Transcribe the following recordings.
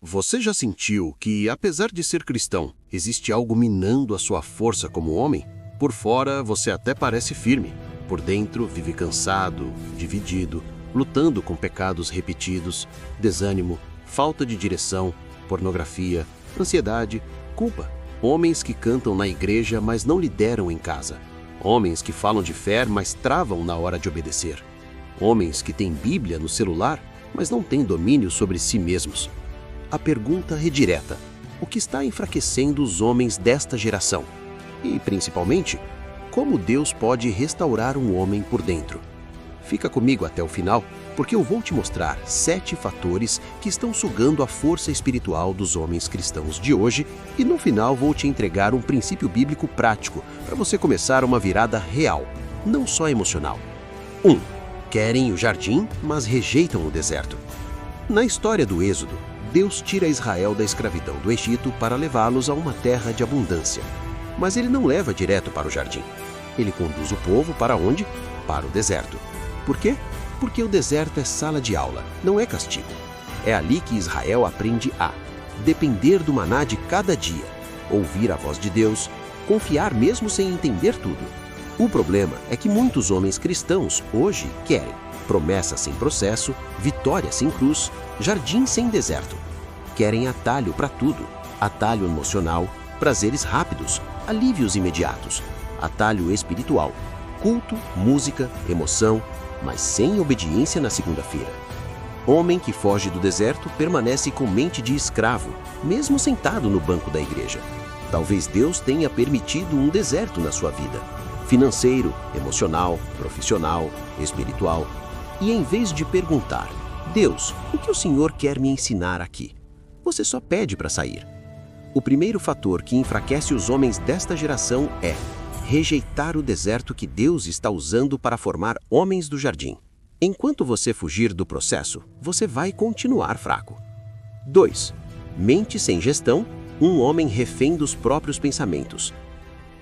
Você já sentiu que, apesar de ser cristão, existe algo minando a sua força como homem? Por fora, você até parece firme. Por dentro, vive cansado, dividido, lutando com pecados repetidos, desânimo, falta de direção, pornografia, ansiedade, culpa. Homens que cantam na igreja, mas não lideram em casa. Homens que falam de fé, mas travam na hora de obedecer. Homens que têm Bíblia no celular, mas não têm domínio sobre si mesmos. A pergunta redireta: o que está enfraquecendo os homens desta geração? E, principalmente, como Deus pode restaurar um homem por dentro? Fica comigo até o final, porque eu vou te mostrar 7 fatores que estão sugando a força espiritual dos homens cristãos de hoje e no final vou te entregar um princípio bíblico prático para você começar uma virada real, não só emocional. 1. Querem o jardim, mas rejeitam o deserto. Na história do Êxodo, Deus tira Israel da escravidão do Egito para levá-los a uma terra de abundância. Mas ele não leva direto para o jardim. Ele conduz o povo para onde? Para o deserto. Por quê? Porque o deserto é sala de aula, não é castigo. É ali que Israel aprende a depender do maná de cada dia, ouvir a voz de Deus, confiar mesmo sem entender tudo. O problema é que muitos homens cristãos hoje querem promessa sem processo, vitória sem cruz, jardim sem deserto. Querem atalho para tudo, atalho emocional, prazeres rápidos, alívios imediatos, atalho espiritual, culto, música, emoção, mas sem obediência na segunda-feira. Homem que foge do deserto permanece com mente de escravo, mesmo sentado no banco da igreja. Talvez Deus tenha permitido um deserto na sua vida, financeiro, emocional, profissional, espiritual. E em vez de perguntar: Deus, o que o Senhor quer me ensinar aqui? Você só pede para sair. O primeiro fator que enfraquece os homens desta geração é rejeitar o deserto que Deus está usando para formar homens do jardim. Enquanto você fugir do processo, você vai continuar fraco. 2. Mente sem gestão, um homem refém dos próprios pensamentos.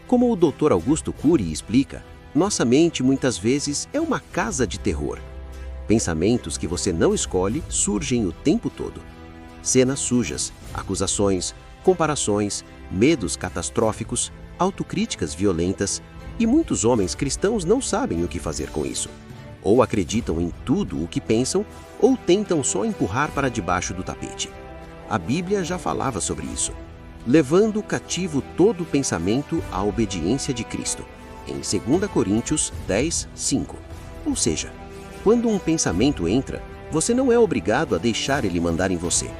Como o Dr. Augusto Cury explica, nossa mente muitas vezes é uma casa de terror. Pensamentos que você não escolhe surgem o tempo todo. Cenas sujas, acusações, comparações, medos catastróficos, autocríticas violentas, e muitos homens cristãos não sabem o que fazer com isso. Ou acreditam em tudo o que pensam, ou tentam só empurrar para debaixo do tapete. A Bíblia já falava sobre isso. Levando cativo todo pensamento à obediência de Cristo, em 2 Coríntios 10, 5. Ou seja, quando um pensamento entra, você não é obrigado a deixar ele mandar em você.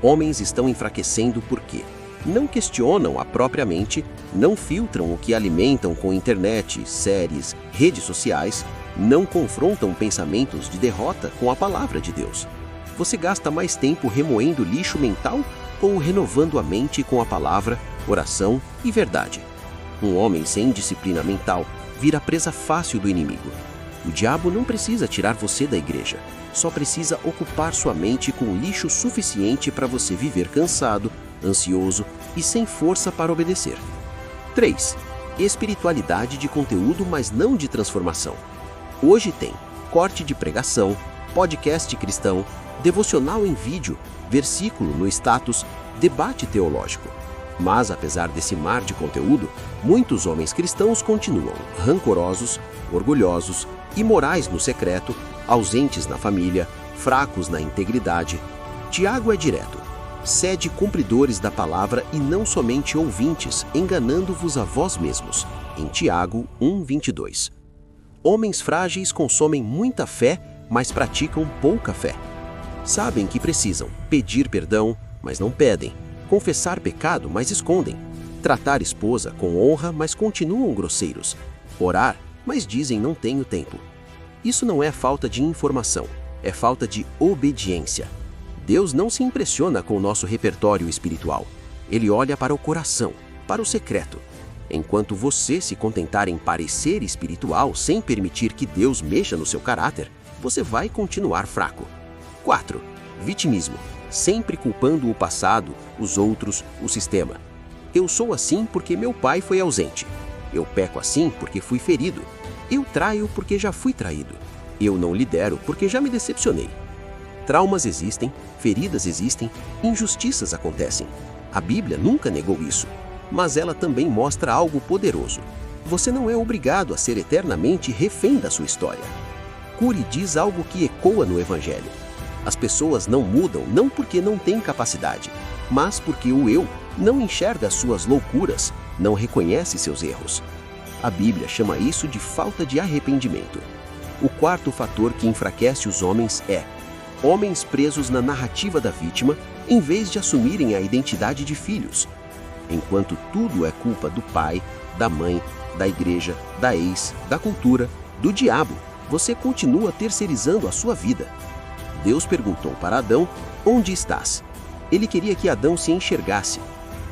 Homens estão enfraquecendo porque não questionam a própria mente, não filtram o que alimentam com internet, séries, redes sociais, não confrontam pensamentos de derrota com a palavra de Deus. Você gasta mais tempo remoendo lixo mental ou renovando a mente com a palavra, oração e verdade? Um homem sem disciplina mental vira presa fácil do inimigo. O diabo não precisa tirar você da igreja, só precisa ocupar sua mente com lixo suficiente para você viver cansado, ansioso e sem força para obedecer. 3. Espiritualidade de conteúdo, mas não de transformação. Hoje tem corte de pregação, podcast cristão, devocional em vídeo, versículo no status, debate teológico. Mas, apesar desse mar de conteúdo, muitos homens cristãos continuam rancorosos, orgulhosos, imorais no secreto, ausentes na família, fracos na integridade. Tiago é direto: sede cumpridores da palavra e não somente ouvintes, enganando-vos a vós mesmos. Em Tiago 1:22. Homens frágeis consomem muita fé, mas praticam pouca fé. Sabem que precisam pedir perdão, mas não pedem. Confessar pecado, mas escondem. Tratar esposa com honra, mas continuam grosseiros. Orar, mas dizem não tenho tempo. Isso não é falta de informação, é falta de obediência. Deus não se impressiona com o nosso repertório espiritual. Ele olha para o coração, para o secreto. Enquanto você se contentar em parecer espiritual sem permitir que Deus mexa no seu caráter, você vai continuar fraco. 4. Vitimismo. Sempre culpando o passado, os outros, o sistema. Eu sou assim porque meu pai foi ausente. Eu peco assim porque fui ferido. Eu traio porque já fui traído. Eu não lidero porque já me decepcionei. Traumas existem, feridas existem, injustiças acontecem. A Bíblia nunca negou isso, mas ela também mostra algo poderoso. Você não é obrigado a ser eternamente refém da sua história. Cury diz algo que ecoa no Evangelho. As pessoas não mudam não porque não têm capacidade, mas porque o eu não enxerga suas loucuras, não reconhece seus erros. A Bíblia chama isso de falta de arrependimento. O quarto fator que enfraquece os homens é homens presos na narrativa da vítima em vez de assumirem a identidade de filhos. Enquanto tudo é culpa do pai, da mãe, da igreja, da ex, da cultura, do diabo, você continua terceirizando a sua vida. Deus perguntou para Adão: onde estás? Ele queria que Adão se enxergasse.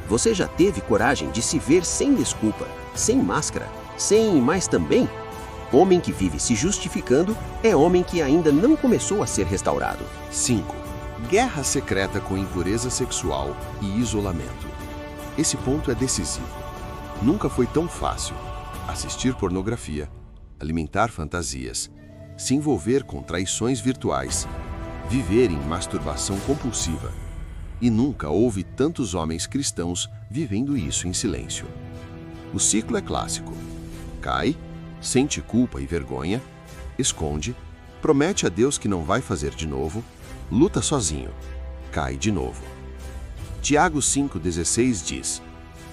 Você já teve coragem de se ver sem desculpa, sem máscara, sem mais também? Homem que vive se justificando é homem que ainda não começou a ser restaurado. 5. Guerra secreta com impureza sexual e isolamento. Esse ponto é decisivo. Nunca foi tão fácil assistir pornografia, alimentar fantasias, se envolver com traições virtuais, viver em masturbação compulsiva. E nunca houve tantos homens cristãos vivendo isso em silêncio. O ciclo é clássico. Cai, sente culpa e vergonha, esconde, promete a Deus que não vai fazer de novo, luta sozinho, cai de novo. Tiago 5,16 diz: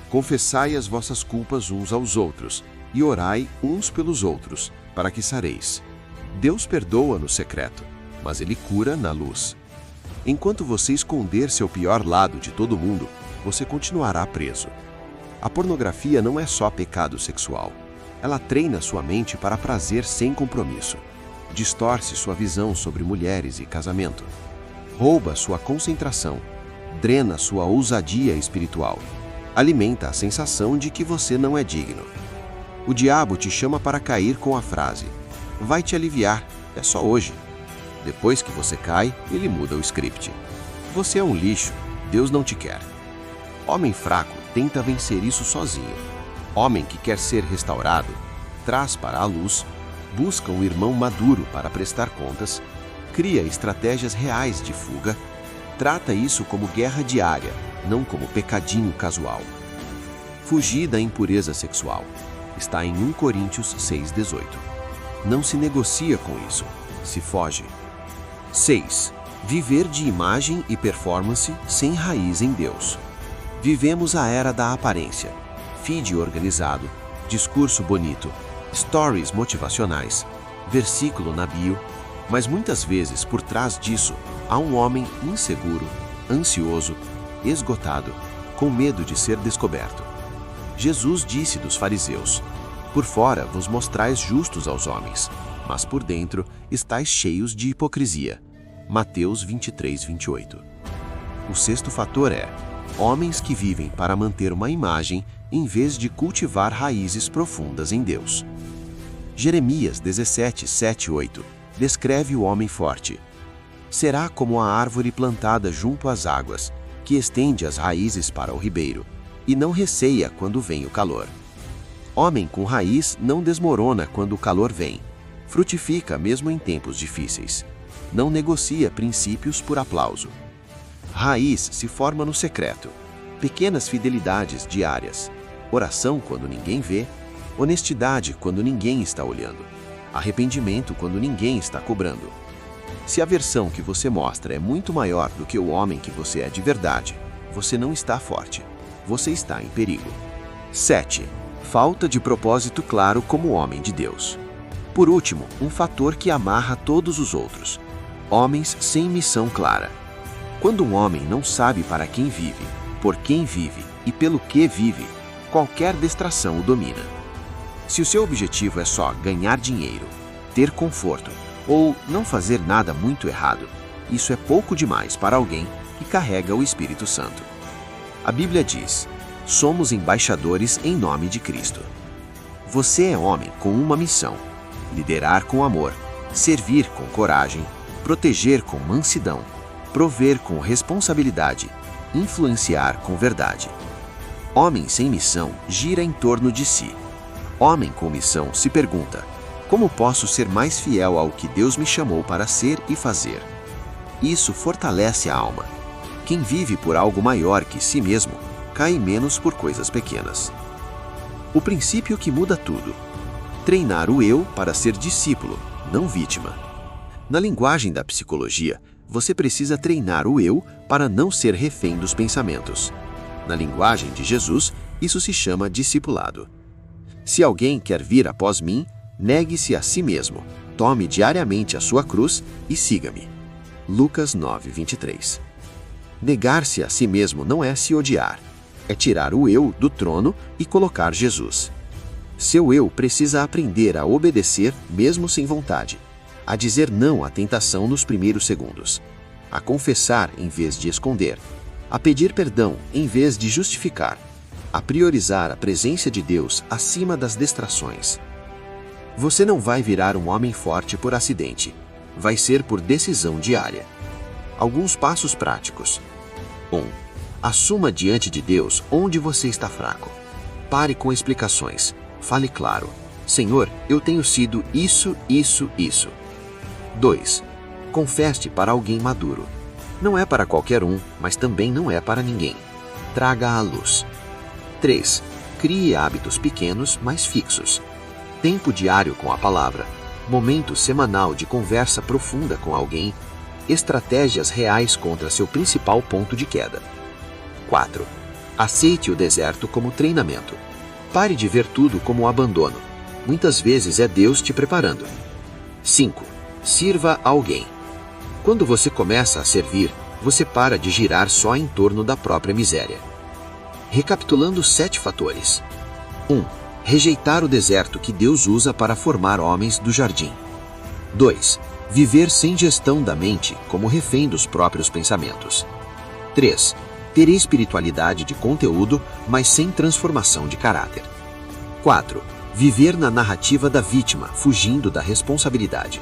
confessai as vossas culpas uns aos outros e orai uns pelos outros, para que sareis. Deus perdoa no secreto, mas Ele cura na luz. Enquanto você esconder seu pior lado de todo mundo, você continuará preso. A pornografia não é só pecado sexual. Ela treina sua mente para prazer sem compromisso. Distorce sua visão sobre mulheres e casamento. Rouba sua concentração. Drena sua ousadia espiritual. Alimenta a sensação de que você não é digno. O diabo te chama para cair com a frase: vai te aliviar, é só hoje. Depois que você cai, ele muda o script. Você é um lixo, Deus não te quer. Homem fraco tenta vencer isso sozinho. Homem que quer ser restaurado, traz para a luz, busca um irmão maduro para prestar contas, cria estratégias reais de fuga, trata isso como guerra diária, não como pecadinho casual. Fugir da impureza sexual. Está em 1 Coríntios 6,18. Não se negocia com isso, se foge. 6. Viver de imagem e performance sem raiz em Deus. Vivemos a era da aparência. Feed organizado, discurso bonito, stories motivacionais, versículo na bio, mas muitas vezes por trás disso há um homem inseguro, ansioso, esgotado, com medo de ser descoberto. Jesus disse dos fariseus: por fora vos mostrais justos aos homens, mas por dentro estáis cheios de hipocrisia. Mateus 23:28. O sexto fator é homens que vivem para manter uma imagem em vez de cultivar raízes profundas em Deus. Jeremias 17:7-8 descreve o homem forte. Será como a árvore plantada junto às águas, que estende as raízes para o ribeiro, e não receia quando vem o calor. Homem com raiz não desmorona quando o calor vem. Frutifica mesmo em tempos difíceis. Não negocia princípios por aplauso. Raiz se forma no secreto. Pequenas fidelidades diárias. Oração quando ninguém vê. Honestidade quando ninguém está olhando. Arrependimento quando ninguém está cobrando. Se a versão que você mostra é muito maior do que o homem que você é de verdade, você não está forte. Você está em perigo. 7. Falta de propósito claro como homem de Deus. Por último, um fator que amarra todos os outros. Homens sem missão clara. Quando um homem não sabe para quem vive, por quem vive e pelo que vive, qualquer distração o domina. Se o seu objetivo é só ganhar dinheiro, ter conforto ou não fazer nada muito errado, isso é pouco demais para alguém que carrega o Espírito Santo. A Bíblia diz: somos embaixadores em nome de Cristo. Você é homem com uma missão: liderar com amor, servir com coragem, proteger com mansidão, prover com responsabilidade, influenciar com verdade. Homem sem missão gira em torno de si. Homem com missão se pergunta: como posso ser mais fiel ao que Deus me chamou para ser e fazer? Isso fortalece a alma. Quem vive por algo maior que si mesmo, cai menos por coisas pequenas. O princípio que muda tudo. Treinar o eu para ser discípulo, não vítima. Na linguagem da psicologia, você precisa treinar o eu para não ser refém dos pensamentos. Na linguagem de Jesus, isso se chama discipulado. Se alguém quer vir após mim, negue-se a si mesmo, tome diariamente a sua cruz e siga-me. Lucas 9:23. Negar-se a si mesmo não é se odiar, é tirar o eu do trono e colocar Jesus. Seu eu precisa aprender a obedecer mesmo sem vontade, a dizer não à tentação nos primeiros segundos, a confessar em vez de esconder, a pedir perdão em vez de justificar, a priorizar a presença de Deus acima das distrações. Você não vai virar um homem forte por acidente, vai ser por decisão diária. Alguns passos práticos. 1. Assuma diante de Deus onde você está fraco. Pare com explicações. Fale claro. Senhor, eu tenho sido isso. 2. Confesse para alguém maduro. Não é para qualquer um, mas também não é para ninguém. Traga à luz. 3. Crie hábitos pequenos, mas fixos. Tempo diário com a palavra. Momento semanal de conversa profunda com alguém. Estratégias reais contra seu principal ponto de queda. 4. Aceite o deserto como treinamento. Pare de ver tudo como abandono. Muitas vezes é Deus te preparando. 5. Sirva a alguém. Quando você começa a servir, você para de girar só em torno da própria miséria. Recapitulando 7 fatores. 1. Rejeitar o deserto que Deus usa para formar homens do jardim. 2. Viver sem gestão da mente, como refém dos próprios pensamentos. 3. Ter espiritualidade de conteúdo, mas sem transformação de caráter. 4. Viver na narrativa da vítima, fugindo da responsabilidade.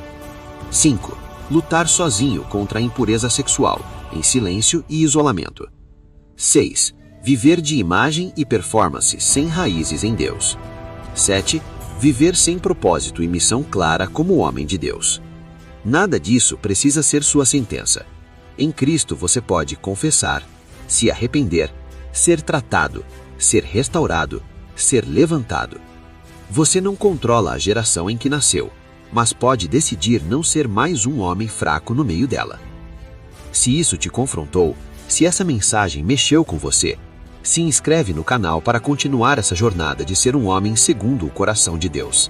5. Lutar sozinho contra a impureza sexual, em silêncio e isolamento. 6. Viver de imagem e performance sem raízes em Deus. 7. Viver sem propósito e missão clara como homem de Deus. Nada disso precisa ser sua sentença. Em Cristo você pode confessar, se arrepender, ser tratado, ser restaurado, ser levantado. Você não controla a geração em que nasceu, mas pode decidir não ser mais um homem fraco no meio dela. Se isso te confrontou, se essa mensagem mexeu com você, se inscreve no canal para continuar essa jornada de ser um homem segundo o coração de Deus.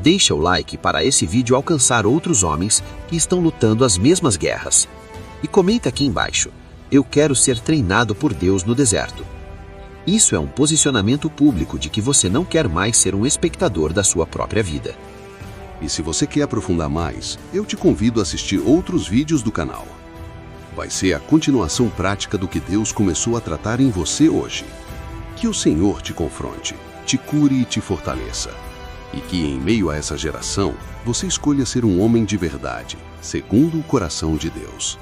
Deixa o like para esse vídeo alcançar outros homens que estão lutando as mesmas guerras. E comenta aqui embaixo, eu quero ser treinado por Deus no deserto. Isso é um posicionamento público de que você não quer mais ser um espectador da sua própria vida. E se você quer aprofundar mais, eu te convido a assistir outros vídeos do canal. Vai ser a continuação prática do que Deus começou a tratar em você hoje. Que o Senhor te confronte, te cure e te fortaleça. E que em meio a essa geração, você escolha ser um homem de verdade, segundo o coração de Deus.